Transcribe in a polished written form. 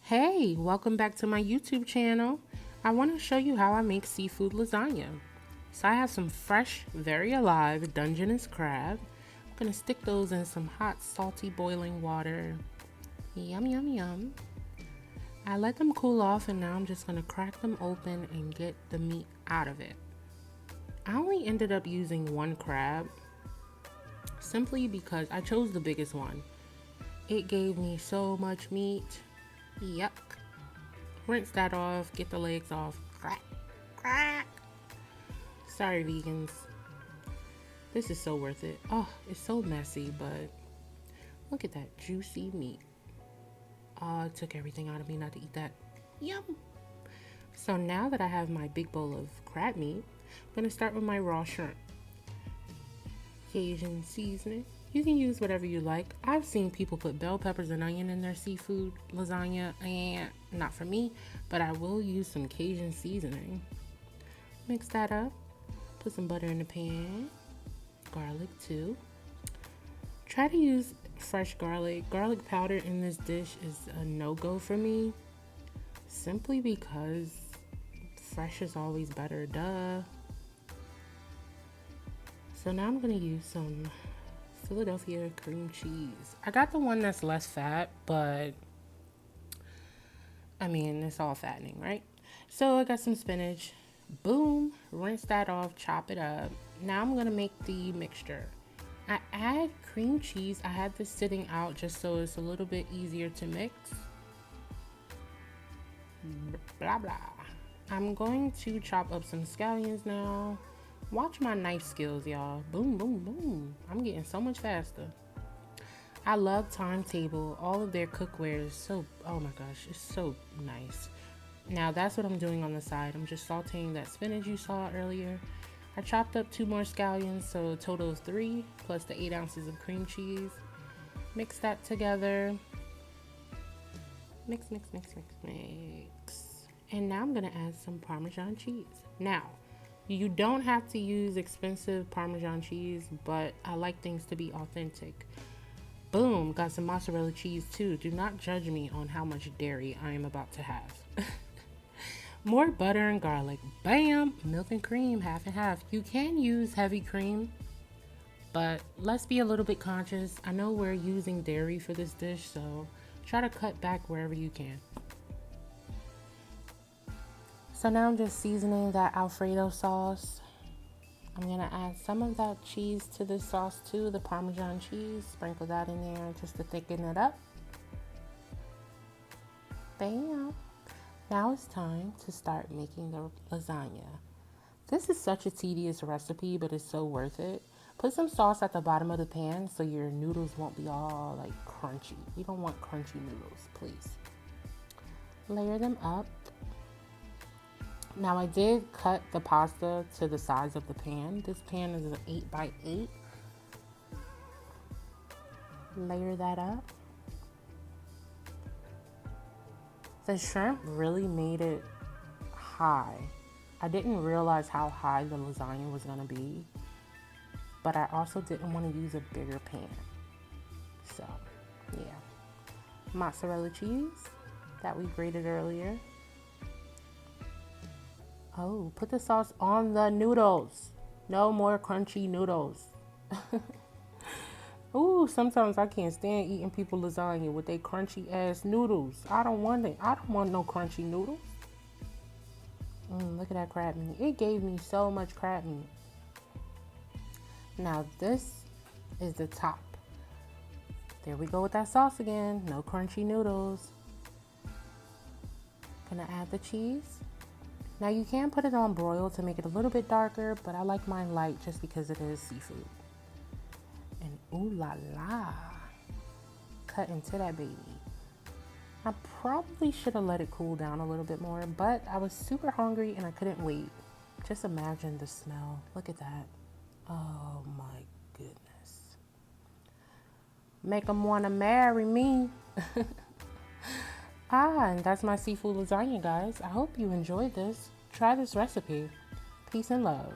Hey, welcome back to my YouTube channel. I want to show you how I make seafood lasagna. So I have some fresh, very alive Dungeness crab. I'm going to stick those in some hot, salty, boiling water. Yum, yum, yum. I let them cool off and now I'm just going to crack them open and get the meat out of it. I only ended up using one crab simply because I chose the biggest one. It gave me so much meat. Yuck. Rinse that off, get the legs off. Crack, crack. Sorry, vegans. This is so worth it. Oh, it's so messy, but look at that juicy meat. Oh, it took everything out of me not to eat that. Yum. So now that I have my big bowl of crab meat, I'm going to start with my raw shrimp. Cajun seasoning. You can use whatever you like. I've seen people put bell peppers and onion in their seafood lasagna, and not for me, but I will use some Cajun seasoning. Mix that up. Put some butter in the pan. Garlic too. Try to use fresh garlic. Garlic powder in this dish is a no-go for me, simply because fresh is always better, duh. So now I'm gonna use some Philadelphia cream cheese. I got the one that's less fat, but I mean, it's all fattening, right? So I got some spinach. Boom, rinse that off, chop it up. Now I'm gonna make the mixture. I add cream cheese. I had this sitting out just so it's a little bit easier to mix. Blah, blah. I'm going to chop up some scallions now. Watch my knife skills, y'all. Boom, boom, boom. I'm getting so much faster. I love Timetable. All of their cookware is so, oh my gosh, it's so nice. Now that's what I'm doing on the side. I'm just sauteing that spinach you saw earlier. I chopped up 2 more scallions, so a total of 3, plus the 8 ounces of cream cheese. Mix that together. Mix, mix, mix, mix, mix. And now I'm gonna add some Parmesan cheese. Now, you don't have to use expensive Parmesan cheese, but I like things to be authentic. Boom, got some mozzarella cheese too. Do not judge me on how much dairy I am about to have. More butter and garlic. Bam, milk and cream, half and half. You can use heavy cream, but let's be a little bit conscious. I know we're using dairy for this dish, so try to cut back wherever you can. So now I'm just seasoning that Alfredo sauce. I'm gonna add some of that cheese to this sauce too, the Parmesan cheese. Sprinkle that in there just to thicken it up. Bam. Now it's time to start making the lasagna. This is such a tedious recipe, but it's so worth it. Put some sauce at the bottom of the pan so your noodles won't be all like crunchy. You don't want crunchy noodles, please. Layer them up. Now I did cut the pasta to the size of the pan. This pan is an 8 by 8. Layer that up. The shrimp really made it high. I didn't realize how high the lasagna was gonna be, but I also didn't want to use a bigger pan. So, yeah. Mozzarella cheese that we grated earlier. Oh, put the sauce on the noodles. No more crunchy noodles. Ooh, sometimes I can't stand eating people lasagna with their crunchy ass noodles. I don't want it. I don't want no crunchy noodles. Look at that crab meat. It gave me so much crab meat. Now this is the top. There we go with that sauce again. No crunchy noodles. Gonna add the cheese. Now you can put it on broil to make it a little bit darker, but I like mine light just because it is seafood. And ooh la la, cut into that baby. I probably should have let it cool down a little bit more, but I was super hungry and I couldn't wait. Just imagine the smell. Look at that. Oh my goodness. Make them want to marry me. And that's my seafood lasagna, guys. I hope you enjoyed this. Try this recipe. Peace and love.